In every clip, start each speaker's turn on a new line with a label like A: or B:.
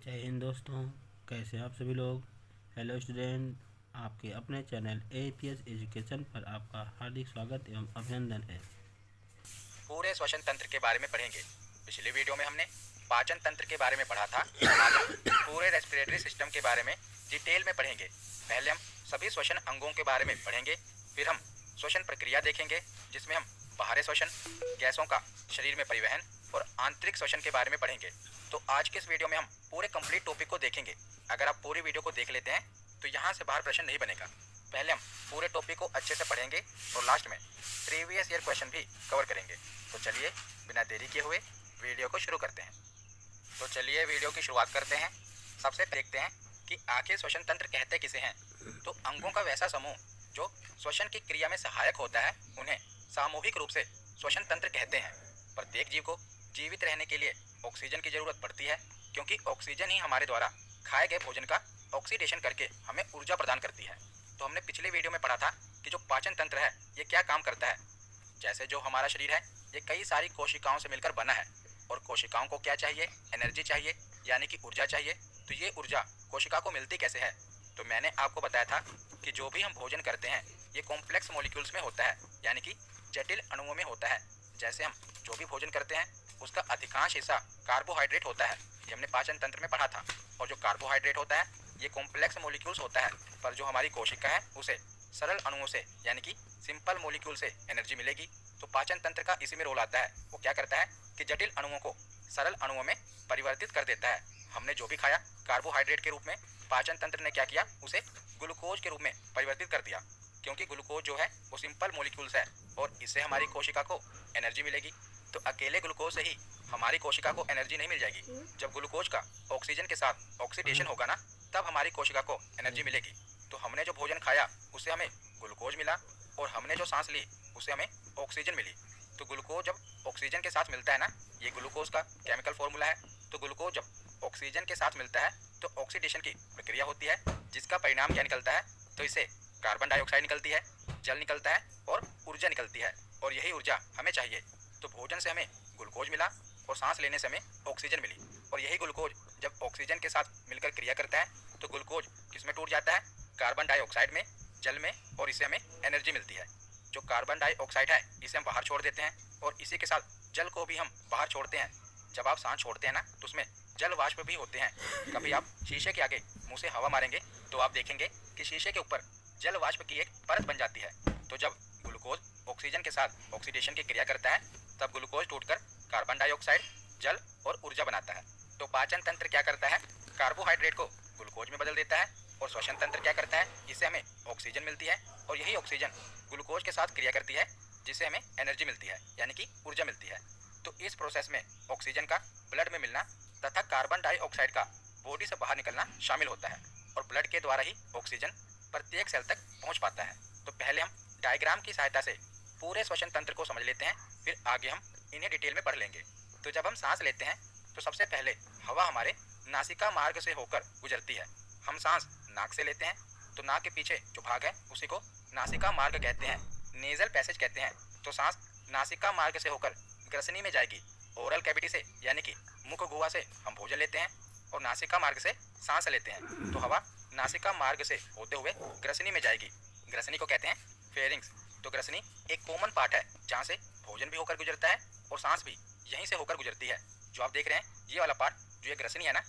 A: जय हिंद दोस्तों। कैसे हैं आप सभी लोग। हेलो स्टूडेंट, आपके अपने चैनल एपीएस एजुकेशन पर आपका हार्दिक स्वागत एवं अभिनंदन है।
B: पूरे श्वसन तंत्र के बारे में पढ़ेंगे। पिछले वीडियो में हमने पाचन तंत्र के बारे में पढ़ा था। आज हम पूरे रेस्पिरेटरी सिस्टम के बारे में डिटेल में पढ़ेंगे। पहले हम सभी श्वसन अंगों के बारे में पढ़ेंगे, फिर हम श्वसन प्रक्रिया देखेंगे जिसमें हम बाहरी श्वसन, गैसों का शरीर में परिवहन और आंतरिक श्वसन के बारे में पढ़ेंगे। तो आज के इस वीडियो में हम पूरे कंप्लीट टॉपिक को देखेंगे। अगर आप पूरी वीडियो को देख लेते हैं तो यहाँ से बाहर प्रश्न नहीं बनेगा। पहले हम पूरे टॉपिक को अच्छे से पढ़ेंगे और लास्ट में प्रीवियस ईयर क्वेश्चन भी कवर करेंगे। तो चलिए बिना देरी किए हुए वीडियो को शुरू करते हैं। तो चलिए वीडियो की शुरुआत करते हैं। सबसे देखते हैं कि आखिर श्वसन तंत्र कहते किसे हैं। तो अंगों का वैसा समूह जो श्वसन की क्रिया में सहायक होता है उन्हें सामूहिक रूप से श्वसन तंत्र कहते हैं। प्रत्येक जीव को जीवित रहने के लिए ऑक्सीजन की जरूरत पड़ती है, क्योंकि ऑक्सीजन ही हमारे द्वारा खाए गए भोजन का ऑक्सीडेशन करके हमें ऊर्जा प्रदान करती है। तो हमने पिछले वीडियो में पढ़ा था कि जो पाचन तंत्र है ये क्या काम करता है। जैसे जो हमारा शरीर है ये कई सारी कोशिकाओं से मिलकर बना है और कोशिकाओं को क्या चाहिए, एनर्जी चाहिए, यानी कि ऊर्जा चाहिए। तो ये ऊर्जा कोशिका को मिलती कैसे है। तो मैंने आपको बताया था कि जो भी हम भोजन करते हैं ये कॉम्प्लेक्स मॉलिक्यूल्स में होता है, यानी कि जटिल अणुओं में होता है। जैसे हम जो भी भोजन करते हैं उसका अधिकांश हिस्सा कार्बोहाइड्रेट होता है, ये हमने पाचन तंत्र में पढ़ा था। और जो कार्बोहाइड्रेट होता है ये कॉम्प्लेक्स मॉलिक्यूल्स होता है, पर जो हमारी कोशिका है उसे सरल अणुओं से यानी कि सिंपल मॉलिक्यूल से एनर्जी मिलेगी। तो पाचन तंत्र का इसी में रोल आता है। वो क्या करता है कि जटिल अणुओं को सरल अणुओं में परिवर्तित कर देता है। हमने जो भी खाया कार्बोहाइड्रेट के रूप में, पाचन तंत्र ने क्या किया, उसे ग्लूकोज के रूप में परिवर्तित कर दिया, क्योंकि ग्लूकोज जो है वो सिंपल मॉलिक्यूल्स है और इससे हमारी कोशिका को एनर्जी मिलेगी। तो अकेले ग्लूकोज से ही हमारी कोशिका को एनर्जी नहीं मिल जाएगी। जब ग्लूकोज का ऑक्सीजन के साथ ऑक्सीडेशन होगा ना, तब हमारी कोशिका को एनर्जी मिलेगी। तो हमने जो भोजन खाया उससे हमें ग्लूकोज मिला और हमने जो सांस ली उससे हमें ऑक्सीजन मिली। तो ग्लूकोज जब ऑक्सीजन के साथ मिलता है ना, ये ग्लूकोज का केमिकल फॉर्मूला है। तो ग्लूकोज जब ऑक्सीजन के साथ मिलता है तो ऑक्सीडेशन की प्रक्रिया होती है, जिसका परिणाम क्या निकलता है, तो इससे कार्बन डाइऑक्साइड निकलती है, जल निकलता है और ऊर्जा निकलती है। और यही ऊर्जा हमें चाहिए। तो भोजन से हमें ग्लूकोज मिला और सांस लेने से हमें ऑक्सीजन मिली। और यही ग्लूकोज जब ऑक्सीजन के साथ मिलकर क्रिया करता है तो ग्लूकोज किसमें टूट जाता है, कार्बन डाइऑक्साइड में, जल में, और इससे हमें एनर्जी मिलती है। जो कार्बन डाइऑक्साइड है इसे हम बाहर छोड़ देते हैं और इसी के साथ जल को भी हम बाहर छोड़ते हैं। जब आप सांस छोड़ते हैं ना तो उसमें जल वाष्प भी होते हैं। कभी आप शीशे के आगे मुंह से हवा मारेंगे तो आप देखेंगे कि शीशे के ऊपर जल वाष्प की एक परत बन जाती है। तो जब ग्लूकोज ऑक्सीजन के साथ ऑक्सीडेशन की क्रिया करता है तब ग्लूकोज टूटकर कार्बन डाइऑक्साइड, जल और ऊर्जा बनाता है। तो पाचन तंत्र क्या करता है, कार्बोहाइड्रेट को ग्लूकोज में बदल देता है। और श्वसन तंत्र क्या करता है, इससे हमें ऑक्सीजन मिलती है और यही ऑक्सीजन ग्लूकोज के साथ क्रिया करती है, जिससे हमें एनर्जी मिलती है, यानी कि ऊर्जा मिलती है। तो इस प्रोसेस में ऑक्सीजन का ब्लड में मिलना तथा कार्बन डाइऑक्साइड का बॉडी से बाहर निकलना शामिल होता है और ब्लड के द्वारा ही ऑक्सीजन प्रत्येक सेल तक पहुंच पाता है। तो पहले हम डायग्राम की सहायता से पूरे श्वसन तंत्र को समझ लेते हैं, फिर आगे हम इन्हें डिटेल में पढ़ लेंगे। तो जब हम सांस लेते हैं तो सबसे पहले हवा हमारे नासिका मार्ग से होकर गुजरती है। हम सांस नाक से लेते हैं तो नाक के पीछे जो भाग है उसी को नासिका मार्ग कहते हैं, नेजल पैसेज कहते हैं। तो सांस नासिका मार्ग से होकर ग्रसनी में जाएगी। ओरल कैविटी से यानी कि मुख गुहा से हम भोजन लेते हैं और नासिका मार्ग से सांस लेते हैं। तो हवा नासिका मार्ग से होते हुए ग्रसनी में जाएगी। ग्रसनी को कहते हैं फेरिंग्स। तो ग्रसनी एक कॉमन पार्ट है जहाँ से भोजन भी होकर गुजरता है और सांस भी यहीं से होकर गुजरती है। जो आप देख रहे हैं ये वाला पार्ट, जो ये ग्रसनी है ना,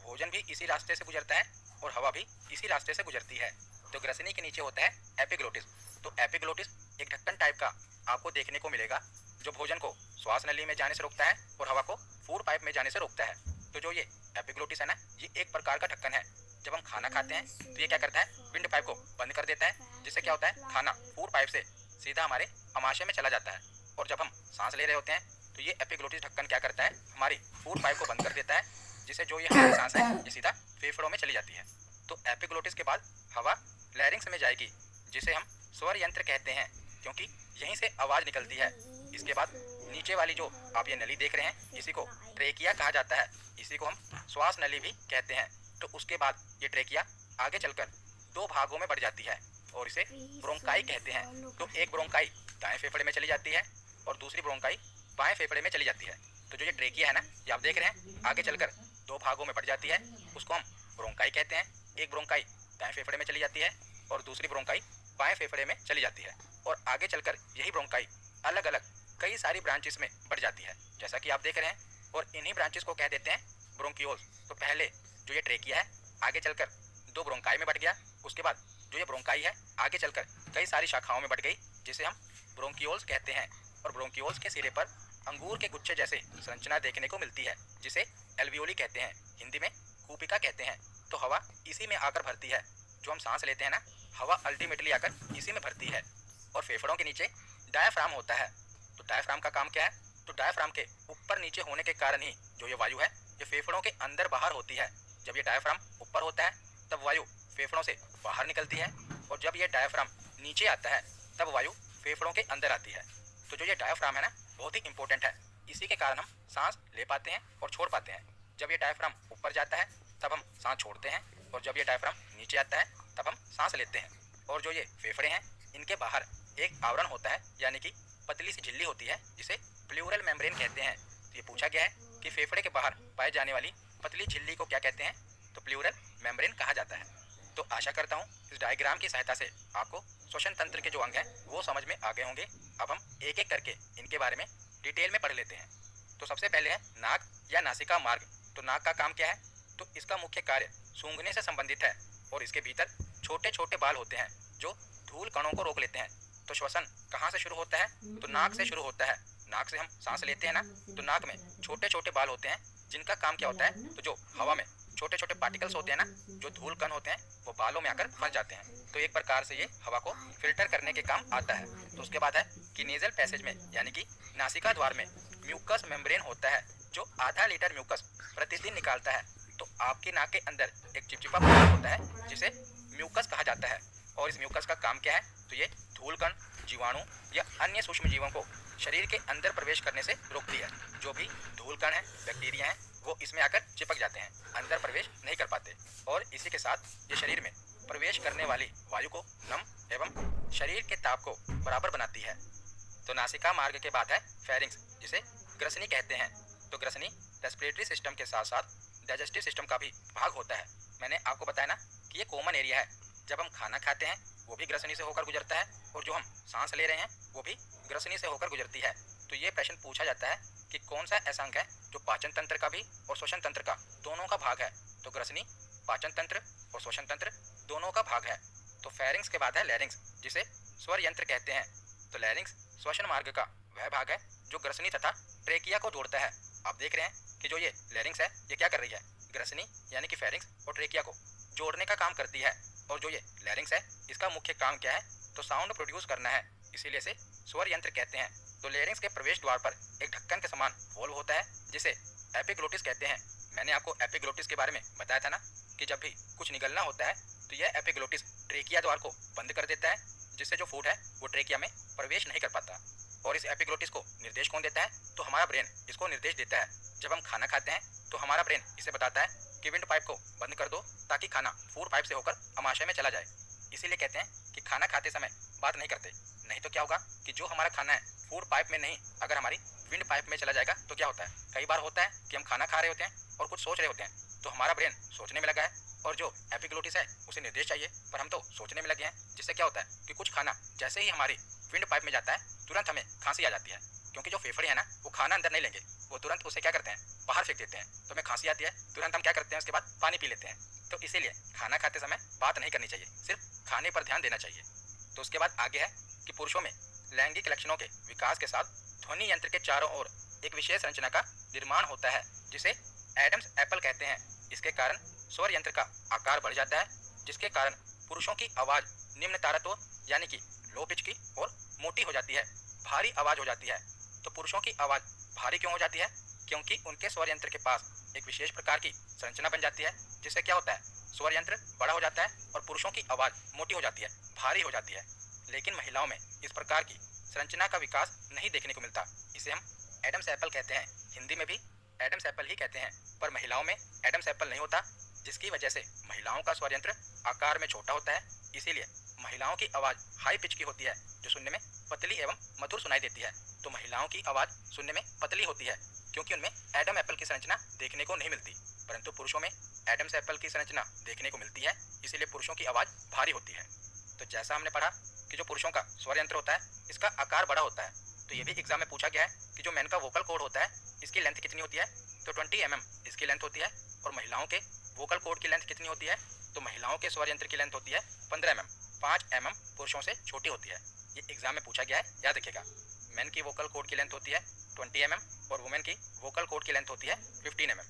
B: भोजन भी इसी रास्ते से गुजरता है और हवा भी इसी रास्ते से गुजरती है। तो ग्रसनी के नीचे होता है एपिग्लोटिस। तो एपिग्लोटिस एक ढक्कन टाइप का आपको देखने को मिलेगा, जो भोजन को श्वास नली में जाने से रोकता है और हवा को फूड पाइप में जाने से रोकता है। तो जो ये एपिग्लोटिस है ना, ये एक प्रकार का ढक्कन है। जब हम खाना खाते हैं तो ये क्या करता है, विंड पाइप को बंद कर देता है, जिससे क्या होता है, खाना फूड पाइप से सीधा हमारे आमाशय में चला जाता है। और जब हम सांस ले रहे होते हैं तो ये एपिग्लोटिस ढक्कन क्या करता है, हमारी फूड पाइप को बंद कर देता है, जिससे जो ये हमारी सांस है ये सीधा फेफड़ों में चली जाती है। तो एपिग्लोटिस के बाद हवा लैरिंक्स में जाएगी, जिसे हम स्वर यंत्र कहते हैं, क्योंकि यहीं से आवाज़ निकलती है। इसके बाद नीचे वाली जो आप ये नली देख रहे हैं इसी को ट्रेकिया कहा जाता है, इसी को हम श्वास नली भी कहते हैं। तो उसके बाद ये ट्रेकिया आगे चलकर दो भागों में बढ़ जाती है और इसे ब्रोंकाई कहते हैं। तो एक ब्रोंकाई दाएं फेफड़े में चली जाती है और दूसरी ब्रोंकाई बाएं फेफड़े में चली जाती है। तो जो ये ट्रेकिया है ना, ये आप देख रहे हैं आगे चलकर दो भागों में बढ़ जाती है उसको हम ब्रोंकाई कहते हैं। एक ब्रोंकाई दाएं फेफड़े में चली जाती है और दूसरी ब्रोंकाई बाएं फेफड़े में चली जाती है, और आगे चलकर यही ब्रोंकाई अलग अलग कई सारी ब्रांचेस में बढ़ जाती है, जैसा कि आप देख रहे हैं। और इन्हीं ब्रांचेस को कह देते हैं ब्रोंकियोल्स। तो पहले जो ये ट्रेकिया है आगे चलकर दो ब्रोंकाई में बढ़ गया, उसके बाद जो ये ब्रोंकाई है आगे चलकर कई सारी शाखाओं में बढ़ गई, जिसे हम ब्रोंकियोल्स कहते हैं। और ब्रोंकियोल्स के सिरे पर अंगूर के गुच्छे जैसे संरचना देखने को मिलती है, जिसे एल्वियोली कहते हैं, हिंदी में कूपिका कहते हैं। तो हवा इसी में आकर भरती है, जो हम सांस लेते हैं ना, हवा अल्टीमेटली आकर इसी में भरती है। और फेफड़ों के नीचे डायाफ्राम होता है। तो डायाफ्राम का काम क्या है? तो डायाफ्राम के ऊपर नीचे होने के कारण ही जो ये वायु है ये फेफड़ों के अंदर बाहर होती है। जब ये डायाफ्राम ऊपर होता है तब वायु फेफड़ों से बाहर निकलती है, और जब ये डायाफ्राम नीचे आता है तब वायु फेफड़ों के अंदर आती है। तो जो ये डायाफ्राम है ना, बहुत ही इंपॉर्टेंट है। इसी के कारण हम सांस ले पाते हैं और छोड़ पाते हैं। जब ये डायाफ्राम ऊपर जाता है तब हम सांस छोड़ते हैं, और जब ये डायाफ्राम नीचे आता है तब हम सांस लेते हैं। और जो ये फेफड़े हैं इनके बाहर एक आवरण होता है, यानी कि पतली सी झिल्ली होती है, जिसे प्लूरल मेम्ब्रेन कहते हैं। तो ये पूछा गया है कि फेफड़े के बाहर पाए जाने वाली पतली झिल्ली को क्या कहते हैं? तो प्लूरल मेम्ब्रेन कहा जाता है। तो आशा करता हूँ इस डायग्राम की सहायता से आपको श्वसन तंत्र के जो अंग हैं वो समझ में आ गए होंगे। अब हम एक एक करके इनके बारे में डिटेल में पढ़ लेते हैं। तो सबसे पहले है नाक या नासिका मार्ग। तो नाक का काम क्या है? तो इसका मुख्य कार्य सूंघने से संबंधित है, और इसके भीतर छोटे छोटे बाल होते हैं जो धूल कणों को रोक लेते हैं। तो श्वसन कहाँ से शुरू होता है? तो नाक से शुरू होता है। नाक से हम सांस लेते हैं ना, तो नाक में छोटे छोटे बाल होते हैं जिनका काम क्या होता है? तो जो हवा में छोटे छोटे पार्टिकल्स होते हैं ना, जो धूल कण होते हैं, वो बालों में आकर फंस जाते हैं। तो एक प्रकार से ये हवा को फिल्टर करने के काम आता है। तो उसके बाद है कि नेजल पैसेज में, यानी कि नासिका द्वार में म्यूकस मेम्ब्रेन होता है, जो आधा लीटर म्यूकस प्रतिदिन निकालता है। तो आपकी नाक के अंदर एक चिपचिपा पदार्थ होता है जिसे म्यूकस कहा जाता है। और इस म्यूकस का काम क्या है? तो ये धूल कण, जीवाणु या अन्य सूक्ष्म जीवों को शरीर के अंदर प्रवेश करने से रोकती है। जो भी धूल कण है, बैक्टीरिया हैं, वो इसमें आकर चिपक जाते हैं, अंदर प्रवेश नहीं कर पाते। और इसी के साथ ये शरीर में प्रवेश करने वाली वायु को नम एवं शरीर के ताप को बराबर बनाती है। तो नासिका मार्ग के बाद है फेरिंग्स, जिसे ग्रसनी कहते हैं। तो ग्रसनी रेस्पिरेटरी सिस्टम के साथ साथ डाइजेस्टिव सिस्टम का भी भाग होता है। मैंने आपको बताया ना कि ये कॉमन एरिया है। जब हम खाना खाते हैं वो भी ग्रसनी से होकर गुजरता है, और जो हम सांस ले रहे हैं वो भी ग्रसनी से होकर गुजरती है। तो ये प्रश्न पूछा जाता है कि कौन सा ऐसा अंग है जो पाचन तंत्र का भी और श्वसन तंत्र का दोनों का भाग है? तो ग्रसनी पाचन तंत्र और श्वसन तंत्र दोनों का भाग है। तो फेरिंग्स के बाद है लैरिंग्स, जिसे स्वर यंत्र कहते हैं। तो लैरिंग्स श्वसन मार्ग का वह भाग है जो ग्रसनी तथा ट्रेकिया को जोड़ता है। आप देख रहे हैं कि जो ये लैरिंग्स है ये क्या कर रही है? ग्रसनी यानी कि फेरिंग्स और ट्रेकिया को जोड़ने का काम करती है। और जो ये लैरिंग्स है इसका मुख्य काम क्या है? तो साउंड प्रोड्यूस करना है, इसीलिए इसे स्वर यंत्र कहते हैं। तो लैरिंग्स के प्रवेश द्वार पर एक ढक्कन के समान वॉल्व होता है, जिसे एपिग्लोटिस कहते हैं। मैंने आपको एपिग्लोटिस के बारे में बताया था ना कि जब भी कुछ निगलना होता है तो यह एपिग्लोटिस ट्रेकिया द्वार को बंद कर देता है, जिससे जो फूड है वो ट्रेकिया में प्रवेश नहीं कर पाता। और इस एपिग्लोटिस को निर्देश कौन देता है? तो हमारा ब्रेन इसको निर्देश देता है। जब हम खाना खाते हैं तो हमारा ब्रेन इसे बताता है कि विंड पाइप को बंद कर दो, ताकि खाना फूड पाइप से होकर अमाशय में चला जाए। इसीलिए कहते हैं कि खाना खाते समय बात नहीं करते, नहीं तो क्या होगा कि जो हमारा खाना है फूड पाइप में नहीं, अगर हमारी विंड पाइप में चला जाएगा तो क्या होता है? कई बार होता है कि हम खाना खा रहे होते हैं और कुछ सोच रहे होते हैं, तो हमारा ब्रेन सोचने में लगा है, और जो एपिग्लोटिस है उसे निर्देश चाहिए, पर हम तो सोचने में लगे हैं, जिससे क्या होता है कि कुछ खाना जैसे ही हमारी विंड पाइप में जाता है तुरंत हमें खांसी आ जाती है, क्योंकि जो फेफड़े हैं ना वो खाना अंदर नहीं लेंगे, वो तुरंत उसे क्या करते हैं? बाहर फेंक देते हैं। तो हमें खांसी आती है, तुरंत हम क्या करते हैं? उसके बाद पानी पी लेते हैं। तो इसीलिए खाना खाते समय बात नहीं करनी चाहिए, सिर्फ खाने पर ध्यान देना चाहिए। तो उसके बाद आगे है कि पुरुषों में लैंगिक लक्षणों के विकास के साथ ध्वनि यंत्र के चारों ओर एक विशेष संरचना का निर्माण होता है, जिसे एडम्स एप्पल कहते हैं। इसके कारण स्वर यंत्र का आकार बढ़ जाता है, जिसके कारण पुरुषों की आवाज निम्न तारत्व यानी कि लो पिच की और मोटी हो जाती है, भारी आवाज हो जाती है। तो पुरुषों की आवाज भारी क्यों हो जाती है? क्योंकि उनके स्वर यंत्र के पास एक विशेष प्रकार की संरचना बन जाती है, जिससे क्या होता है? स्वर यंत्र बड़ा हो जाता है और पुरुषों की आवाज मोटी हो जाती है, भारी हो जाती है। लेकिन महिलाओं में इस प्रकार की संरचना का विकास नहीं देखने को मिलता। इसे हम एडम्स एप्पल कहते हैं, हिंदी में भी एडम्स एप्पल ही कहते हैं, पर महिलाओं में एडम्स एप्पल नहीं होता, जिसकी वजह से महिलाओं का स्वर यंत्र आकार में छोटा होता है। इसीलिए महिलाओं की आवाज हाई पिच की होती है, जो सुनने में पतली एवं मधुर सुनाई देती है। तो महिलाओं की आवाज सुनने में पतली होती है, क्योंकि उनमें एडम एप्पल की संरचना देखने को नहीं मिलती। परंतु पुरुषों में एडम्स एप्पल की संरचना देखने को मिलती है, इसीलिए पुरुषों की आवाज़ भारी होती है। तो जैसा हमने पढ़ा कि जो पुरुषों का स्वर यंत्र होता है इसका आकार बड़ा होता है, तो ये भी एग्जाम में पूछा गया है कि जो मैन का वोकल कॉर्ड होता है इसकी लेंथ कितनी होती है, तो 20 mm इसकी लेंथ होती है। और महिलाओं के वोकल कॉर्ड की लेंथ कितनी होती है, तो महिलाओं के स्वर यंत्र की लेंथ होती है 15 mm, 5 mm पुरुषों से छोटी होती है। ये एग्जाम में पूछा गया है, याद रखिएगा। मैन की वोकल कॉर्ड की लेंथ होती है 20 mm और वुमेन की वोकल कॉर्ड की लेंथ होती है 15 mm।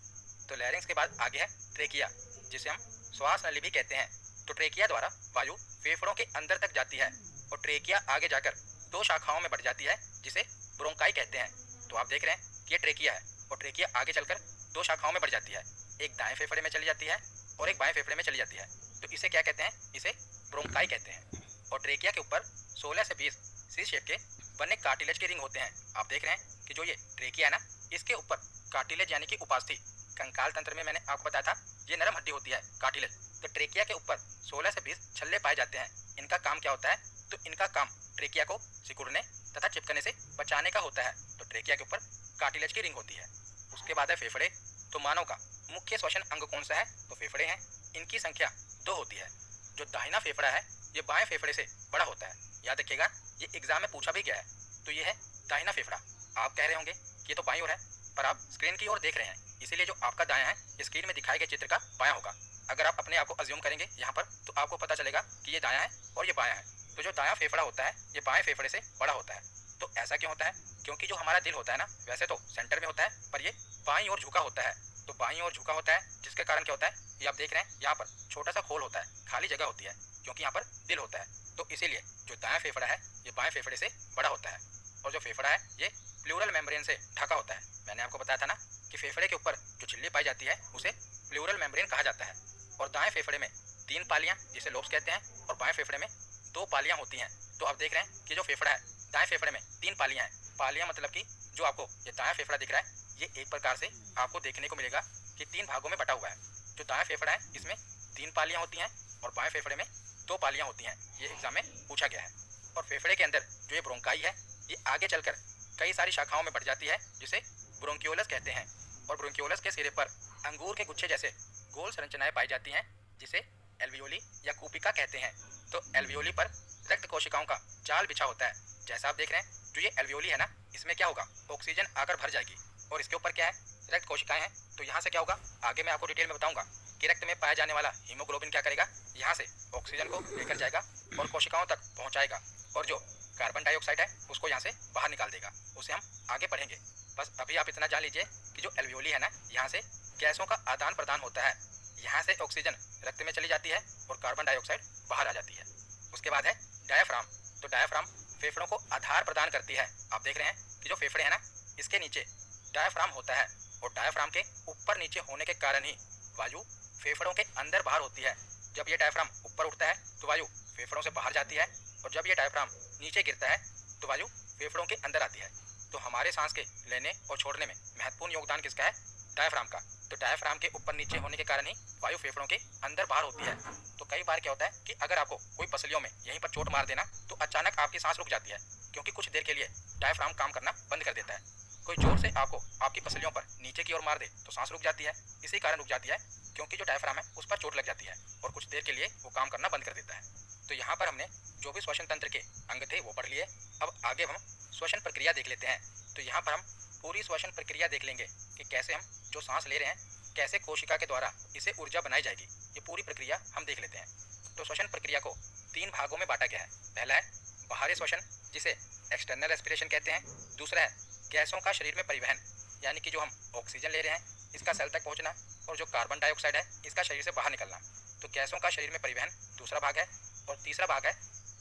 B: तो लैरिंग्स के बाद आगे है ट्रेकिया, जिसे हम श्वास नली भी कहते हैं। तो ट्रेकिया द्वारा वायु फेफड़ों के अंदर तक जाती है और ट्रेकिया आगे जाकर 2 शाखाओं में बढ़ जाती है, जिसे ब्रोंकाई कहते हैं। तो आप देख रहे हैं कि ये ट्रेकिया है और ट्रेकिया आगे चलकर 2 शाखाओं में बढ़ जाती है, एक दाएं फेफड़े में चली जाती है और एक बाएं फेफड़े में चली जाती है। तो इसे क्या कहते हैं, इसे ब्रोंकाई कहते हैं। और ट्रेकिया के ऊपर 16 से 20 सी शेप के बने कार्टिलेज के रिंग होते हैं। आप देख रहे हैं कि जो ये ट्रेकिया है ना, इसके ऊपर कार्टिलेज यानी कि उपास्थि, कंकाल तंत्र में मैंने आपको बताया था ये नरम हड्डी होती है कार्टिलेज। तो ट्रेकिया के ऊपर 16 से 20 छल्ले पाए जाते हैं। इनका काम क्या होता है, तो इनका काम ट्रेकिया को सिकुड़ने तथा चिपकने से बचाने का होता है। तो ट्रेकिया के ऊपर कार्टिलेज की रिंग होती है। उसके बाद है फेफड़े। तो मानव का मुख्य श्वसन अंग कौन सा है, तो फेफड़े हैं। इनकी संख्या 2 होती है। जो दाहिना फेफड़ा है ये बाएं फेफड़े से बड़ा होता है, याद रखिएगा, ये एग्जाम में पूछा भी गया है। तो ये है दाहिना फेफड़ा। आप कह रहे होंगे कि ये तो बाईं ओर है, पर आप स्क्रीन की ओर देख रहे हैं, इसीलिए जो आपका दायां है ये स्क्रीन में दिखाए गए चित्र का बायां होगा। अगर आप अपने आप को अज्यूम करेंगे यहाँ पर, तो आपको पता चलेगा कि ये दायां है और ये बायां है। तो जो दायां फेफड़ा होता है ये बाएं फेफड़े से बड़ा होता है। तो ऐसा क्यों होता है, क्योंकि जो हमारा दिल होता है ना, वैसे तो सेंटर में होता है, पर ये बाईं ओर झुका होता है। तो बाईं ओर झुका होता है, जिसके कारण क्या होता है, ये आप देख रहे हैं यहाँ पर छोटा सा खोल होता है, खाली जगह होती है, क्योंकि यहाँ पर दिल होता है। तो इसीलिए जो दायां फेफड़ा है ये बाएं फेफड़े से बड़ा होता है। और जो फेफड़ा है ये प्लूरल मेम्ब्रेन से ढका होता है। मैंने आपको बताया था ना कि फेफड़े के ऊपर जो झिल्ली पाई जाती है उसे प्लूरल मेम्ब्रेन कहा जाता है। और दाएं फेफड़े में 3 पालियां, जिसे लोब्स कहते हैं, और बाएं फेफड़े में 2 पालियां होती हैं। तो आप देख रहे हैं कि जो फेफड़ा है दाएं फेफड़े में 3 पालियां हैं। पालियां मतलब कि जो आपको ये दायां फेफड़ा दिख रहा है ये एक प्रकार से आपको देखने को मिलेगा कि 3 भागों में बटा हुआ है। जो दायां फेफड़ा है इसमें 3 पालियां होती हैं और बाएं फेफड़े में 2 पालियां होती हैं। ये एग्जाम में पूछा गया है। और फेफड़े के अंदर जो ये ब्रोंकाई है ये आगे चलकर कई सारी शाखाओं में बढ़ जाती है, जिसे ब्रोंकियोलस कहते हैं। और ब्रोंकियोलस के सिरे पर अंगूर के गुच्छे जैसे गोल संरचनाएं पाई जाती हैं, जिसे एल्वियोली या कूपिका कहते हैं। तो एल्वियोली पर रक्त कोशिकाओं का जाल बिछा होता है। जैसा आप देख रहे हैं जो ये एल्वियोली है ना, इसमें क्या होगा, ऑक्सीजन आकर भर जाएगी। और इसके ऊपर क्या है, रक्त कोशिकाएं हैं। तो यहाँ से क्या होगा, आगे मैं आपको डिटेल में बताऊंगा कि रक्त में पाया जाने वाला हीमोग्लोबिन क्या करेगा, यहाँ से ऑक्सीजन को लेकर जाएगा और कोशिकाओं तक पहुँचाएगा, और जो कार्बन डाइऑक्साइड है उसको यहाँ से बाहर निकाल देगा। उसे हम आगे पढ़ेंगे। बस अभी आप इतना जान लीजिए कि जो एल्वियोली है ना, यहाँ से गैसों का आदान प्रदान होता है। यहाँ से ऑक्सीजन रक्त में चली जाती है और कार्बन डाइऑक्साइड बाहर आ जाती है। उसके बाद है डायाफ्राम। तो डायाफ्राम फेफड़ों को आधार प्रदान करती है। आप देख रहे हैं कि जो फेफड़े हैं ना, इसके नीचे डायाफ्राम होता है, और डायाफ्राम के ऊपर नीचे होने के कारण ही वायु फेफड़ों के अंदर बाहर होती है। जब ये डायाफ्राम ऊपर उठता है तो वायु फेफड़ों से बाहर जाती है, और जब ये डायाफ्राम नीचे गिरता है तो वायु फेफड़ों के अंदर आती है। तो हमारे सांस के लेने और छोड़ने में महत्वपूर्ण योगदान किसका है, डायाफ्राम का। तो डायाफ्राम के ऊपर नीचे होने के कारण ही वायु फेफड़ों के अंदर बाहर होती है। तो कई बार क्या होता है कि अगर आपको कोई पसलियों में यहीं पर चोट मार देना, तो अचानक आपकी सांस रुक जाती है, क्योंकि कुछ देर के लिए डायाफ्राम काम करना बंद कर देता है। कोई जोर से आपको आपकी पसलियों पर नीचे की ओर मार दे तो सांस रुक जाती है। इसी कारण रुक जाती है क्योंकि जो डायाफ्राम है उस पर चोट लग जाती है और कुछ देर के लिए वो काम करना बंद कर देता है। तो यहाँ पर हमने जो भी श्वसन तंत्र के अंग थे वो पढ़ लिए। अब आगे हम श्वसन प्रक्रिया देख लेते हैं। तो यहाँ पर हम पूरी श्वसन प्रक्रिया देख लेंगे कि कैसे हम जो सांस ले रहे हैं, कैसे कोशिका के द्वारा इसे ऊर्जा बनाई जाएगी। ये पूरी प्रक्रिया हम देख लेते हैं। तो श्वसन प्रक्रिया को 3 भागों में बांटा गया है। पहला है बाहरी श्वसन, जिसे एक्सटर्नल रेस्पिरेशन कहते हैं। दूसरा है गैसों का शरीर में परिवहन, यानी कि जो हम ऑक्सीजन ले रहे हैं इसका सेल तक पहुंचना, और जो कार्बन डाइऑक्साइड है इसका शरीर से बाहर निकलना। तो गैसों का शरीर में परिवहन दूसरा भाग है। और तीसरा भाग है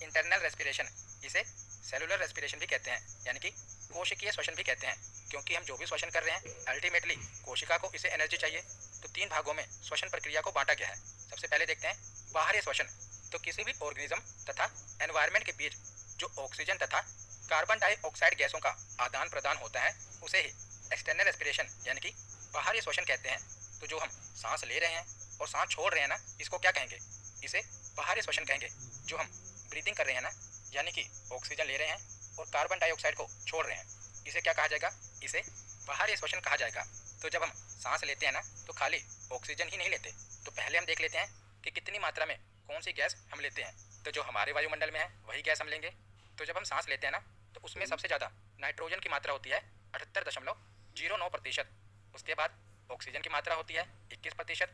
B: इंटरनल रेस्पिरेशन, इसे सेलुलर रेस्पिरेशन भी कहते हैं, यानी कि कोशिकीय श्वसन भी कहते हैं, क्योंकि हम जो भी श्वसन कर रहे हैं अल्टीमेटली कोशिका को इसे एनर्जी चाहिए। तो 3 भागों में श्वसन प्रक्रिया को बांटा गया है। सबसे पहले देखते हैं बाहरी श्वसन। तो किसी भी ऑर्गेनिज्म तथा एनवायरनमेंट के बीच जो ऑक्सीजन तथा कार्बन डाइऑक्साइड गैसों का आदान प्रदान होता है उसे ही एक्सटर्नल रेस्पिरेशन यानी कि बाहरी श्वसन कहते हैं। तो जो हम सांस ले रहे हैं और सांस छोड़ रहे हैं ना, इसको क्या कहेंगे, इसे बाहरी श्वसन कहेंगे। जो हम ब्रीदिंग कर रहे हैं ना, यानी कि ऑक्सीजन ले रहे हैं और कार्बन डाइऑक्साइड को छोड़ रहे हैं, इसे क्या कहा जाएगा, इसे बाहरी श्वसन कहा जाएगा। तो जब हम सांस लेते हैं ना तो खाली ऑक्सीजन ही नहीं लेते। तो पहले हम देख लेते हैं कि कितनी मात्रा में कौन सी गैस हम लेते हैं। तो जो हमारे वायुमंडल में है वही गैस हम लेंगे। तो जब हम सांस लेते हैं ना तो उसमें सबसे ज़्यादा नाइट्रोजन की मात्रा होती है 78.09%। उसके बाद ऑक्सीजन की मात्रा होती है 21%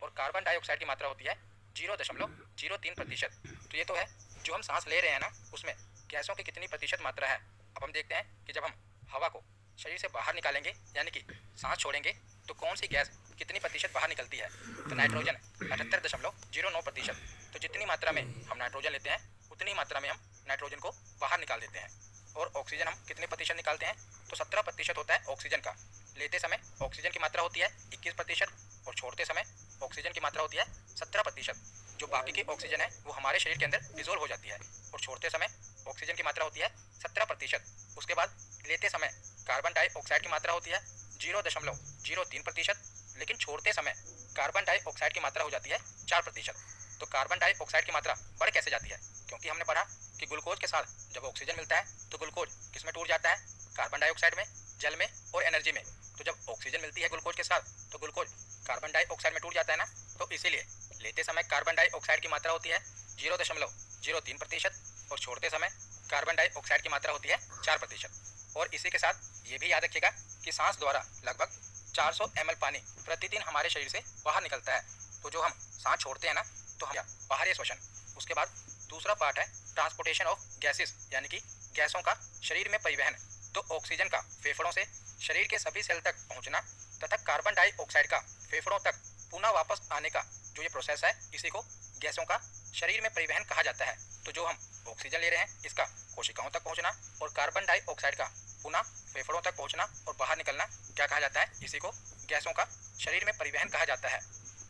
B: और कार्बन डाइऑक्साइड की मात्रा होती है 0.03%। तो ये तो है जो हम सांस ले रहे हैं ना उसमें गैसों की कितनी प्रतिशत मात्रा है। अब हम देखते हैं कि जब हम हवा को शरीर से बाहर निकालेंगे यानी कि सांस छोड़ेंगे तो कौन सी गैस कितनी प्रतिशत बाहर निकलती है। तो नाइट्रोजन 78.09%। तो जितनी मात्रा में हम नाइट्रोजन लेते हैं उतनी मात्रा में हम नाइट्रोजन को बाहर निकाल देते हैं। और ऑक्सीजन हम कितने प्रतिशत निकालते हैं तो 17% होता है ऑक्सीजन का। लेते समय ऑक्सीजन की मात्रा होती है 21% और छोड़ते समय ऑक्सीजन की मात्रा होती है 17%। जो बाकी की ऑक्सीजन है वो हमारे शरीर के अंदर डिजोल्व हो जाती है और छोड़ते समय ऑक्सीजन की मात्रा होती है 17%। उसके बाद लेते समय कार्बन डाइऑक्साइड की मात्रा होती है 0.03%, लेकिन छोड़ते समय कार्बन डाइऑक्साइड की मात्रा हो जाती है 4%। तो कार्बन डाइऑक्साइड की मात्रा बढ़ कैसे जाती है, क्योंकि हमने पढ़ा कि ग्लूकोज के साथ जब ऑक्सीजन मिलता है तो ग्लूकोज किस में टूट जाता है, कार्बन डाइऑक्साइड में, जल में और एनर्जी में। तो जब ऑक्सीजन मिलती है ग्लूकोज के साथ तो ग्लूकोज कार्बन डाइऑक्साइड में टूट जाता है ना। तो इसीलिए लेते समय कार्बन डाइऑक्साइड की मात्रा होती है 0.03% और छोड़ते समय कार्बन डाइऑक्साइड की मात्रा होती है 4%। और इसी के साथ ये भी याद रखिएगा कि सांस द्वारा लगभग 400 ml पानी प्रतिदिन हमारे शरीर से बाहर निकलता है। तो जो हम सांस छोड़ते हैं ना तो हम बाहरी श्वसन। उसके बाद दूसरा पार्ट है ट्रांसपोर्टेशन ऑफ गैसेस यानी कि गैसों का शरीर में परिवहन। तो ऑक्सीजन का फेफड़ों से शरीर के सभी सेल तक पहुंचना तथा कार्बन डाइऑक्साइड का फेफड़ों तक पुनः वापस आने का जो ये प्रोसेस है इसी को गैसों का शरीर में परिवहन कहा जाता है। तो जो हम ऑक्सीजन ले रहे हैं इसका कोशिकाओं तक पहुंचना और कार्बन डाइऑक्साइड का पुनः फेफड़ों तक पहुंचना और बाहर निकलना क्या कहा जाता है, इसी को गैसों का शरीर में परिवहन कहा जाता है।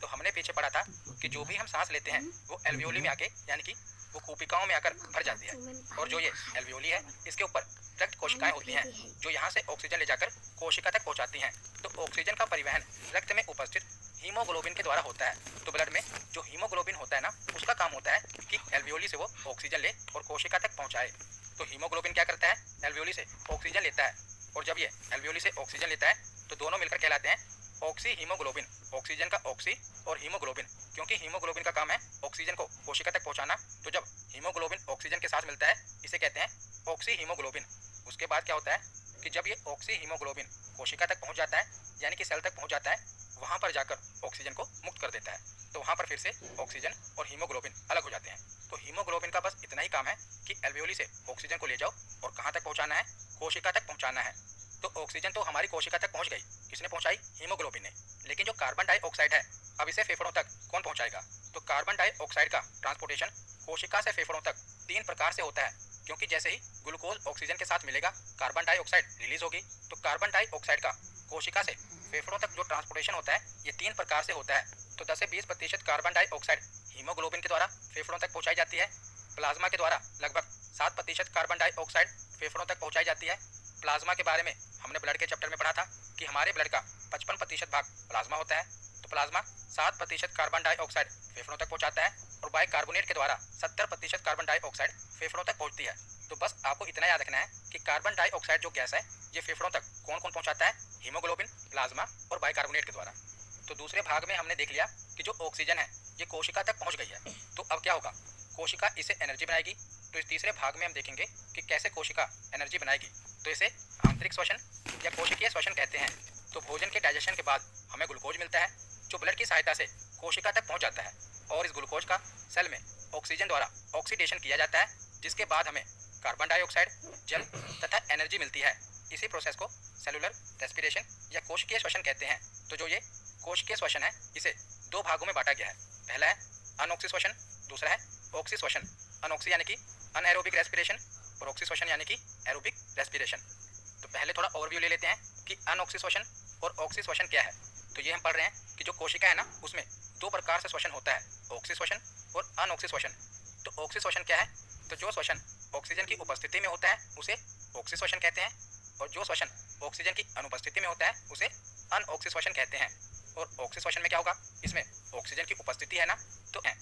B: तो हमने पीछे पढ़ा था कि जो भी हम सांस लेते हैं वो एल्वियोली में आके यानी कि वो कूपिकाओं में आकर भर जाती है। और जो ये एल्वियोली है इसके ऊपर रक्त कोशिकाएं होती हैं जो यहाँ से ऑक्सीजन ले जाकर कोशिका तक पहुँचाती हैं। तो ऑक्सीजन का परिवहन रक्त में उपस्थित हीमोग्लोबिन के द्वारा होता है। तो ब्लड में जो हीमोग्लोबिन होता है ना उसका काम होता है कि एल्वियोली से वो ऑक्सीजन ले और कोशिका तक पहुँचाए। तो हीमोग्लोबिन क्या करता है, एल्वियोली से ऑक्सीजन लेता है और जब ये एल्वियोली से ऑक्सीजन लेता है तो दोनों मिलकर कहलाते हैं ऑक्सी हीमोग्लोबिन। ऑक्सीजन का ऑक्सी और हीमोग्लोबिन, क्योंकि हीमोग्लोबिन का काम है ऑक्सीजन को कोशिका तक पहुंचाना। तो जब हीमोग्लोबिन ऑक्सीजन के साथ मिलता है इसे कहते हैं ऑक्सी हीमोग्लोबिन। उसके बाद क्या होता है कि जब ये ऑक्सी हीमोग्लोबिन कोशिका तक पहुंच जाता है यानी कि सेल तक पहुंच जाता है, वहां पर जाकर ऑक्सीजन को मुक्त कर देता है। तो वहां पर फिर से ऑक्सीजन और हीमोग्लोबिन अलग हो जाते हैं। तो हीमोग्लोबिन का बस इतना ही काम है कि एल्वियोली से ऑक्सीजन को ले जाओ और कहाँ तक पहुँचाना है, कोशिका तक पहुँचाना है। तो ऑक्सीजन तो हमारी कोशिका तक पहुँच गई, किसने पहुँचाई, हीमोग्लोबिन ने। लेकिन जो कार्बन डाइऑक्साइड है अब इसे फेफड़ों तक कौन पहुँचाएगा। तो कार्बन डाइऑक्साइड का ट्रांसपोर्टेशन कोशिका से फेफड़ों तक 3 प्रकार से होता है, क्योंकि जैसे ही ग्लूकोज ऑक्सीजन के साथ मिलेगा कार्बन डाइऑक्साइड रिलीज होगी। तो कार्बन डाइऑक्साइड का कोशिका से फेफड़ों तक जो ट्रांसपोर्टेशन होता है ये 3 प्रकार से होता है। तो 10 से 20% कार्बन डाइऑक्साइड हीमोग्लोबिन के द्वारा फेफड़ों तक पहुँचाई जाती है। प्लाज्मा के द्वारा लगभग 7% कार्बन डाइऑक्साइड फेफड़ों तक पहुँचाई जाती है। प्लाज्मा के बारे में हमने ब्लड के चैप्टर में पढ़ा था कि हमारे ब्लड का 55% भाग प्लाज्मा होता है। तो प्लाज्मा 7% कार्बन डाइऑक्साइड फेफड़ों तक पहुंचाता है और बाइकार्बोनेट के द्वारा 70% कार्बन डाइऑक्साइड फेफड़ों तक पहुंचती है। तो बस आपको इतना याद रखना है कि कार्बन डाइऑक्साइड जो गैस है ये फेफड़ों तक कौन कौन पहुंचाता है, हीमोग्लोबिन, प्लाज्मा और बाइकार्बोनेट के द्वारा। तो दूसरे भाग में हमने देख लिया कि जो ऑक्सीजन है ये कोशिका तक पहुँच गई है। तो अब क्या होगा, कोशिका इसे एनर्जी बनाएगी। तो इस तीसरे भाग में हम देखेंगे कि कैसे कोशिका एनर्जी बनाएगी। तो इसे आंतरिक श्वसन या कोशिकीय श्वसन कहते हैं। तो भोजन के डाइजेशन के बाद हमें ग्लूकोज मिलता है जो ब्लड की सहायता से कोशिका तक पहुंच जाता है और इस ग्लूकोज का सेल में ऑक्सीजन द्वारा ऑक्सीडेशन किया जाता है, जिसके बाद हमें कार्बन डाइऑक्साइड, जल तथा एनर्जी मिलती है। इसी प्रोसेस को सेलुलर रेस्पिरेशन या कोशिकीय श्वसन कहते हैं। तो जो ये कोशिकीय श्वसन है इसे 2 भागों में बांटा गया है। पहला है अनऑक्सी श्वसन, दूसरा है ऑक्सी श्वसन। अनऑक्सी यानी कि अनएरोबिक रेस्पिरेशन और ऑक्सी श्वसन यानी कि एरोबिक रेस्पिरेशन। तो पहले थोड़ा ओवरव्यू ले लेते हैं कि अनऑक्सी श्वसन और ऑक्सी श्वसन क्या है। तो ये हम पढ़ रहे हैं कि जो कोशिका है ना उसमें 2 प्रकार से श्वसन होता है, ऑक्सी श्वसन और अनऑक्सी श्वसन। तो ऑक्सी श्वसन क्या है, तो जो श्वसन ऑक्सीजन की उपस्थिति में होता है उसे ऑक्सी श्वसन कहते हैं और जो श्वसन ऑक्सीजन की अनुपस्थिति में होता है उसे अनऑक्सी श्वसन कहते हैं। और ऑक्सी श्वसन में क्या होगा, इसमें ऑक्सीजन की उपस्थिति है ना तो है,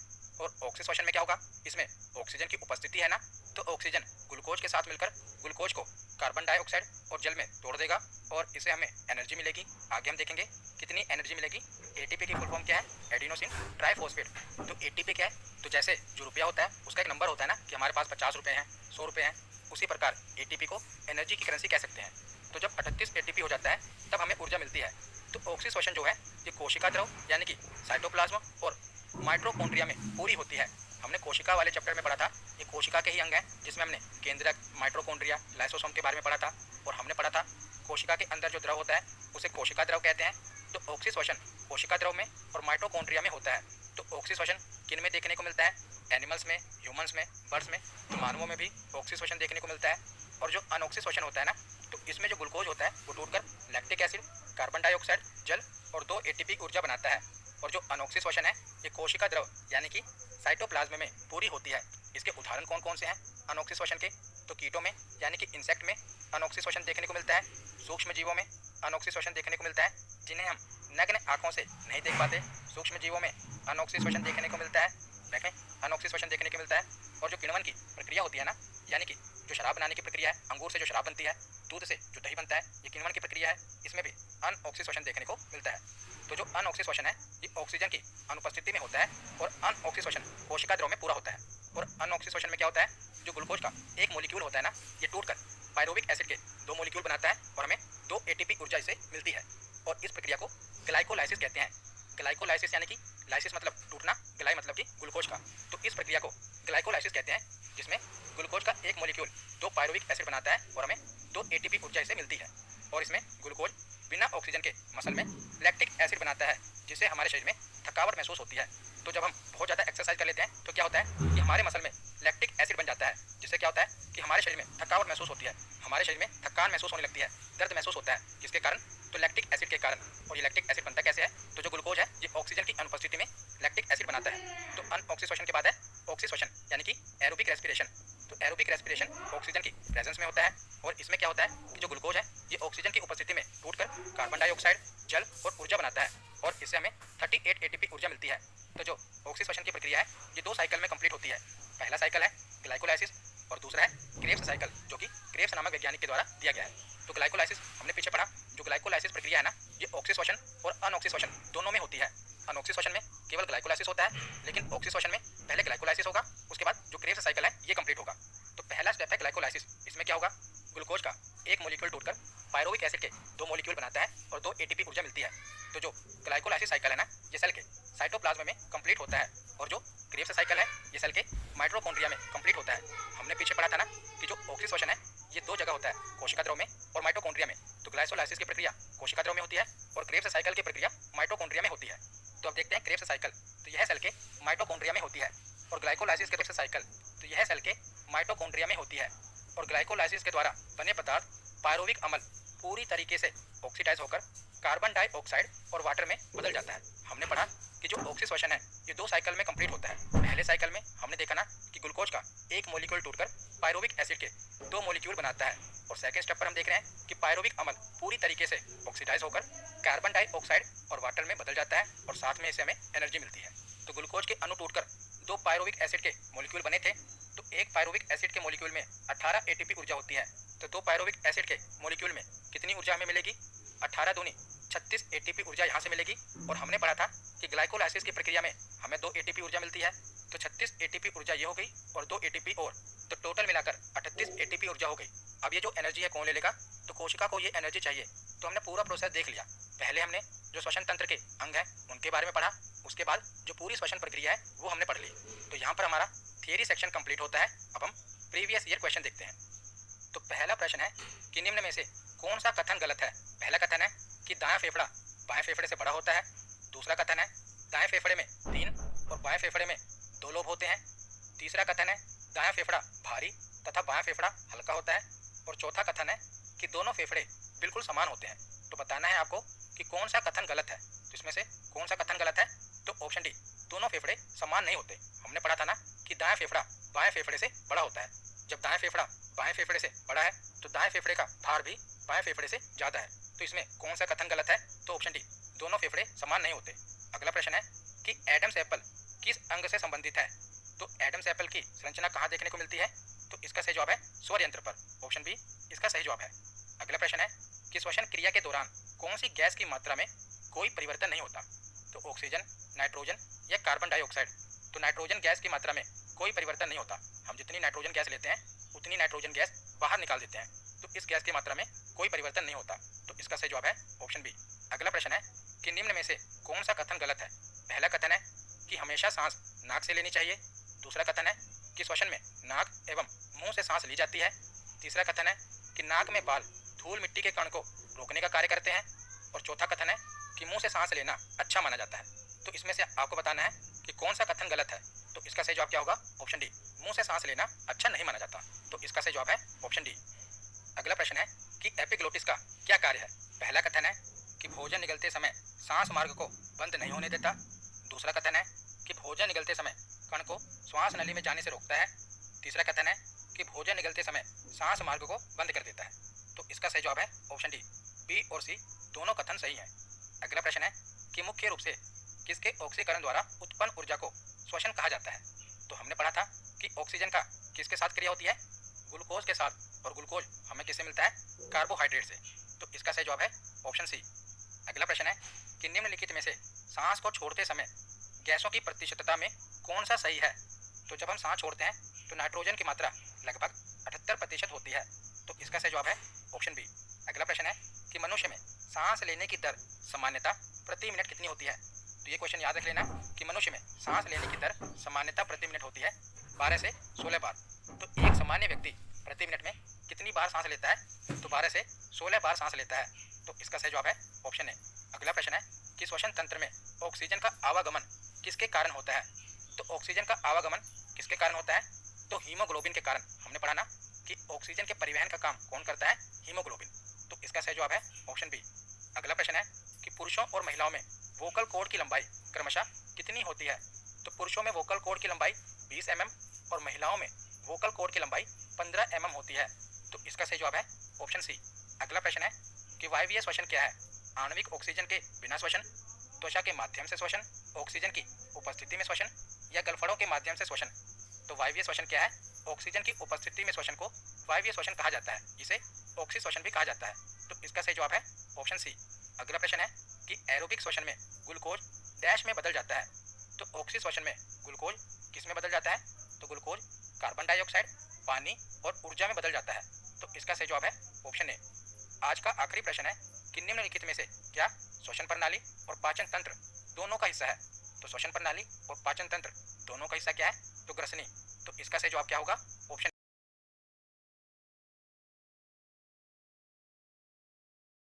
B: और ऑक्सी श्वसन में क्या होगा, इसमें ऑक्सीजन की उपस्थिति है ना तो ऑक्सीजन ग्लूकोज के साथ मिलकर ग्लूकोज को कार्बन डाइऑक्साइड और जल में तोड़ देगा और इससे हमें एनर्जी मिलेगी। आगे हम देखेंगे कितनी एनर्जी मिलेगी। एटीपी की फुल फॉर्म क्या है? Adenosine triphosphate. तो एटीपी क्या है? तो जैसे जो रुपया होता है उसका एक नंबर होता है ना कि हमारे पास 50 रुपये हैं, 100 रुपये हैं, उसी प्रकार एटीपी को एनर्जी की करेंसी कह सकते हैं। तो जब 38 एटीपी हो जाता है तब हमें ऊर्जा मिलती है। तो ऑक्सीश्वसन जो है ये कोशिका द्रव यानी कि साइटोप्लाज्म और माइटोकॉन्ड्रिया में पूरी होती है। हमने कोशिका वाले चैप्टर में पढ़ा था, ये कोशिका के ही अंग हैं, जिसमें हमने केंद्रक, माइटोकॉन्ड्रिया, लाइसोसोम के बारे में पढ़ा था। और हमने पढ़ा था कोशिका के अंदर जो द्रव होता है उसे कोशिका द्रव कहते हैं। तो ऑक्सीश्वसन कोशिका द्रव में और माइटोकॉन्ड्रिया में होता है। तो ऑक्सीश्वसन किन में देखने को मिलता है? एनिमल्स में, ह्यूमंस में, बर्ड्स में। तो मानवों में भी ऑक्सीश्वसन देखने को मिलता है। और जो अनऑक्सीश्वसन होता है ना, तो इसमें जो ग्लूकोज होता है वो टूटकर लैक्टिक एसिड, कार्बन डाइऑक्साइड, जल और 2 एटीपी ऊर्जा बनाता है। और जो अनऑक्सीश्वसन है ये कोशिका द्रव यानी कि साइटोप्लाज्म में पूरी होती है। इसके उदाहरण कौन कौन से हैं अनऑक्सीश्वसन के? तो कीटों में यानी कि इंसेक्ट में अनऑक्सीश्वसन देखने को मिलता है। सूक्ष्म जीवों में अनऑक्सीश्वसन देखने को मिलता है, जिन्हें हम नग्न आंखों से नहीं देख पाते। सूक्ष्म जीवों में अनऑक्सीश्वसन देखने को मिलता है, देखें अनऑक्सीश्वसन देखने को मिलता है। और जो किण्वन की प्रक्रिया होती है ना, यानी कि जो शराब बनाने की प्रक्रिया है, अंगूर से जो शराब बनती है, दूध से जो दही बनता है, ये किण्वन की प्रक्रिया है, इसमें भी अनऑक्सीश्वसन देखने को मिलता है। तो जो अनऑक्सीश्वसन है ये ऑक्सीजन की अनुपस्थिति में होता है और अनऑक्सीश्वसन कोशिका द्रव में पूरा होता है। और अनऑक्सीश्वसन में क्या होता है? जो ग्लूकोज का एक मॉलिक्यूल होता है ना, ये टूटकर पायरुविक एसिड के 2 मॉलिक्यूल बनाता है और हमें 2 एटीपी ऊर्जा इससे मिलती है। और इस प्रक्रिया को ग्लाइकोलाइसिस कहते हैं। ग्लाइकोलाइसिस यानी कि लाइसिस मतलब टूटना, ग्लाई मतलब कि ग्लूकोज का। तो इस प्रक्रिया को ग्लाइकोलाइसिस कहते हैं, जिसमें ग्लूकोज का एक मॉलिक्यूल 2 पायरुविक एसिड बनाता है और हमें 2 एटीपी ऊर्जा इससे मिलती है। और इसमें ग्लूकोज बिना ऑक्सीजन के मसल में लैक्टिक एसिड बनाता है, जिससे हमारे शरीर में थकावट महसूस होती है। तो जब हम बहुत ज़्यादा एक्सरसाइज कर लेते हैं तो क्या होता है कि हमारे मसल में लैक्टिक एसिड बन जाता है, जिससे क्या होता है कि हमारे शरीर में थकावट महसूस होती है, हमारे शरीर में थकान महसूस होने लगती है, दर्द महसूस होता है। किसके कारण? तो लैक्टिक एसिड के कारण। और ये लैक्टिक एसिड बनता कैसे है? तो जो ग्लूकोज है ये ऑक्सीजन की अनुपस्थिति में लैक्टिक एसिड बनाता है। तो अनऑक्सीश्वसन के बाद है ऑक्सीश्वसन यानी कि एरोबिक रेस्पिरेशन। तो एरोबिक रेस्पिरेशन ऑक्सीजन की प्रेजेंस में होता है। और इसमें क्या होता है कि जो ग्लूकोज है ये ऑक्सीजन की उपस्थिति में टूटकर कार्बन डाइऑक्साइड, जल और ऊर्जा बनाता है और इससे हमें 38 एटीपी ऊर्जा मिलती है। तो जो ऑक्सीश्वसन की प्रक्रिया है ये 2 साइकिल में कंप्लीट होती है। पहला साइकिल है ग्लाइकोलाइसिस और दूसरा है क्रेब्स साइकिल, जो कि क्रेब्स नामक वैज्ञानिक के द्वारा दिया गया है। तो ग्लाइकोलाइसिस हमने पीछे पढ़ा, जो ग्लाइकोलाइसिस प्रक्रिया है ना, ये ऑक्सीश्वसन और अनऑक्सीश्वसन दोनों में होती है। अनऑक्सीश्वसन में केवल ग्लाइकोलाइसिस होता है, लेकिन ऑक्सीश्वसन में पहले ग्लाइकोलाइसिस होगा, उसके बाद जो क्रेब्स साइकिल है ये कंप्लीट होगा। तो पहला स्टेप है ग्लाइकोलाइसिस। इसमें क्या होगा? ग्लूकोज का एक मॉलिक्यूल टूटकर पायरुविक एसिड के 2 मॉलिक्यूल बनाता है और 2 एटीपी ऊर्जा मिलती है। तो जो ग्लाइकोलाइसिस साइकिल है ना, ये सेल के साइटोप्लाज्म में कंप्लीट होता है। और जो क्रेब्स साइकिल है ये सेल के माइटोकॉन्ड्रिया में कंप्लीट होता है। हमने पीछे पढ़ा था ना कि जो ऑक्सीश्वसन है ये 2 जगह होता है, कोशिका द्रव में और माइटोकॉन्ड्रिया में। तो ग्लाइकोलाइसिस की प्रक्रिया कोशिका द्रव में होती है और क्रेब्स साइकिल की प्रक्रिया माइटोकॉन्ड्रिया में होती है। तो अब देखते हैं क्रेब्स साइकिल। तो यह सेल के माइटोकॉन्ड्रिया में होती है और ग्लाइकोलाइसिस के क्रेब्स साइकिल तो यह सेल के माइटोकॉन्ड्रिया में होती है। और ग्लाइकोलाइसिस के द्वारा बने पदार्थ पायरुविक अम्ल पूरी तरीके से ऑक्सीडाइज होकर कार्बन डाइऑक्साइड और वाटर में बदल जाता है। हमने पढ़ा कि जो ऑक्सीश्वसन है ये 2 साइकिल में कंप्लीट होता है। पहले साइकिल में हमने देखा ना कि ग्लूकोज का एक मॉलिक्यूल टूटकर पायरुविक एसिड के 2 मॉलिक्यूल बनाता है। और सेकंड स्टेप पर हम देख रहे हैं कि पायरुविक अम्ल पूरी तरीके से ऑक्सीडाइज होकर कार्बन डाइऑक्साइड और वाटर में बदल जाता है और साथ में इससे हमें एनर्जी मिलती है। तो ग्लूकोज के अणु टूटकर 2 पायरुविक एसिड के मॉलिक्यूल बने थे। तो एक पायरुविक एसिड के मॉलिक्यूल में 18 एटीपी ऊर्जा होती है। तो 2 पायरुविक एसिड के मॉलिक्यूल में कितनी ऊर्जा हमें मिलेगी? 18 दूनी 36 एटीपी ऊर्जा यहाँ से मिलेगी। और हमने पढ़ा था कि ग्लाइकोलाइसिस की प्रक्रिया में हमें 2 एटीपी ऊर्जा मिलती है। तो 36 एटीपी ऊर्जा ये हो गई और 2 एटीपी और, तो टोटल मिलाकर 38 एटीपी ऊर्जा हो गई। अब ये जो एनर्जी है कौन ले लेगा? तो कोशिका को ये एनर्जी चाहिए। तो हमने पूरा प्रोसेस देख लिया। पहले हमने जो श्वसन तंत्र के अंग हैं उनके बारे में पढ़ा, उसके बाद जो पूरी श्वसन प्रक्रिया है वो हमने पढ़ ली। तो यहाँ पर हमारा थियरी सेक्शन कंप्लीट होता है। अब हम प्रीवियस ईयर क्वेश्चन देखते हैं। तो पहला प्रश्न है कि निम्न में से कौन सा कथन गलत है? पहला कथन है कि दायां फेफड़ा बाएं फेफड़े से बड़ा होता है। दूसरा कथन है दाएं फेफड़े में 3 और बाएं फेफड़े में 2 लोब होते हैं। तीसरा कथन है दायां फेफड़ा भारी तथा बायां फेफड़ा हल्का होता है। और चौथा कथन है कि दोनों फेफड़े बिल्कुल समान होते हैं। तो बताना है आपको कि कौन सा कथन गलत है। तो इसमें से कौन सा कथन गलत है? तो ऑप्शन डी, दोनों फेफड़े समान नहीं होते। हमने पढ़ा था ना कि दायां फेफड़ा बाएं फेफड़े से बड़ा होता है। जब दायां फेफड़ा बाएं फेफड़े से बड़ा है तो दाएं फेफड़े का भार भी बाएं फेफड़े से ज़्यादा है। तो इसमें कौन सा कथन गलत है? तो ऑप्शन डी, दोनों फेफड़े समान नहीं होते। अगला प्रश्न है कि एडम्स एप्पल किस अंग से संबंधित है? तो एडम्स एप्पल की संरचना कहाँ देखने को मिलती है? तो इसका सही जवाब है स्वर यंत्र पर, ऑप्शन बी इसका सही जवाब है। अगला प्रश्न है कि श्वसन क्रिया के दौरान कौन सी गैस की मात्रा में कोई परिवर्तन नहीं होता? तो ऑक्सीजन, नाइट्रोजन या कार्बन डाइऑक्साइड? तो नाइट्रोजन गैस की मात्रा में कोई परिवर्तन नहीं होता। हम जितनी नाइट्रोजन गैस लेते हैं उतनी नाइट्रोजन गैस बाहर निकाल देते हैं, तो इस गैस की मात्रा में कोई परिवर्तन नहीं होता। तो इसका सही जवाब है ऑप्शन बी। अगला प्रश्न है कि निम्न में से कौन सा कथन गलत है? पहला कथन है कि हमेशा सांस नाक से लेनी चाहिए। दूसरा कथन है कि श्वसन में नाक एवं मुंह से सांस ली जाती है। तीसरा कथन है कि नाक में बाल धूल मिट्टी के कण को रोकने का कार्य करते हैं। और चौथा कथन है कि मुंह से सांस लेना अच्छा माना जाता है। तो इसमें से आपको बताना है कि कौन सा कथन गलत है। तो इसका सही जवाब क्या होगा? ऑप्शन डी, मुंह से सांस लेना अच्छा नहीं माना जाता। तो इसका सही जवाब है ऑप्शन डी। अगला प्रश्न है कि एपिग्लोटिस का क्या कार्य है? पहला कथन है कि भोजन निगलते समय सांस मार्ग को बंद नहीं होने देता। दूसरा कथन है कि भोजन निगलते समय कण को श्वास नली में जाने से रोकता है। तीसरा कथन है कि भोजन निगलते समय सांस मार्ग को बंद कर देता है। तो इसका सही जवाब है ऑप्शन डी, बी और सी दोनों कथन सही हैं। अगला प्रश्न है कि मुख्य रूप से किसके ऑक्सीकरण द्वारा उत्पन्न ऊर्जा को श्वसन कहा जाता है? तो हमने पढ़ा था कि ऑक्सीजन का किसके साथ क्रिया होती है? ग्लूकोज के साथ, और ग्लूकोज हमें किससे मिलता है? कार्बोहाइड्रेट से। तो इसका सही जवाब है ऑप्शन सी। अगला प्रश्न है कि निम्नलिखित में से सांस को छोड़ते समय गैसों की प्रतिशतता में कौन सा सही है? तो जब हम सांस छोड़ते हैं तो नाइट्रोजन की मात्रा लगभग 78% होती है। तो इसका सही जवाब है ऑप्शन बी। अगला प्रश्न है कि मनुष्य में सांस लेने की दर सामान्यतः प्रति मिनट कितनी होती है? तो ये क्वेश्चन याद रख लेना कि मनुष्य में सांस लेने की दर सामान्यतः प्रति मिनट होती है 12 से 16 बार। तो एक सामान्य व्यक्ति प्रति मिनट में कितनी बार सांस लेता है? तो 12 से 16 बार सांस लेता है। तो इसका सही जवाब है ऑप्शन ए। अगला प्रश्न है कि श्वसन तंत्र में ऑक्सीजन का आवागमन किसके कारण होता है? तो ऑक्सीजन का आवागमन किसके कारण होता है? तो हीमोग्लोबिन के कारण। हमने पढ़ा ना कि ऑक्सीजन के परिवहन का काम कौन करता है? हीमोग्लोबिन। तो इसका सही जवाब है ऑप्शन बी। अगला प्रश्न है कि पुरुषों और महिलाओं में वोकल कॉर्ड की लंबाई क्रमशः कितनी होती है? तो पुरुषों में वोकल कॉर्ड की लंबाई 20 mm और महिलाओं में वोकल कॉर्ड की लंबाई 15 mm होती है। तो इसका सही जवाब है ऑप्शन सी। अगला प्रश्न है कि वायवीय श्वसन क्या है? आणविक ऑक्सीजन के बिना श्वसन, त्वचा के माध्यम से श्वसन, ऑक्सीजन की उपस्थिति में श्वसन या गलफड़ों के माध्यम से श्वसन? तो वायवीय श्वसन क्या है? ऑक्सीजन की उपस्थिति में श्वसन को वायवीय श्वसन कहा जाता है। इसे ऑक्सी श्वसन भी कहा जाता है। तो इसका सही जवाब है ऑप्शन सी। अगला प्रश्न है कि एरोबिक श्वसन में ग्लूकोज डैश में बदल जाता है। तो ऑक्सी श्वसन में ग्लूकोज किस में बदल जाता है? तो ग्लूकोज कार्बन डाइऑक्साइड, पानी और ऊर्जा में बदल जाता है। तो इसका सही जवाब है ऑप्शन ए। आज का आखिरी प्रश्न है कि निम्नलिखित में से क्या श्वसन प्रणाली और पाचन तंत्र दोनों का हिस्सा है? तो श्वसन प्रणाली और पाचन तंत्र दोनों का हिस्सा क्या है? तो ग्रसनी। तो इसका सही जवाब क्या होगा?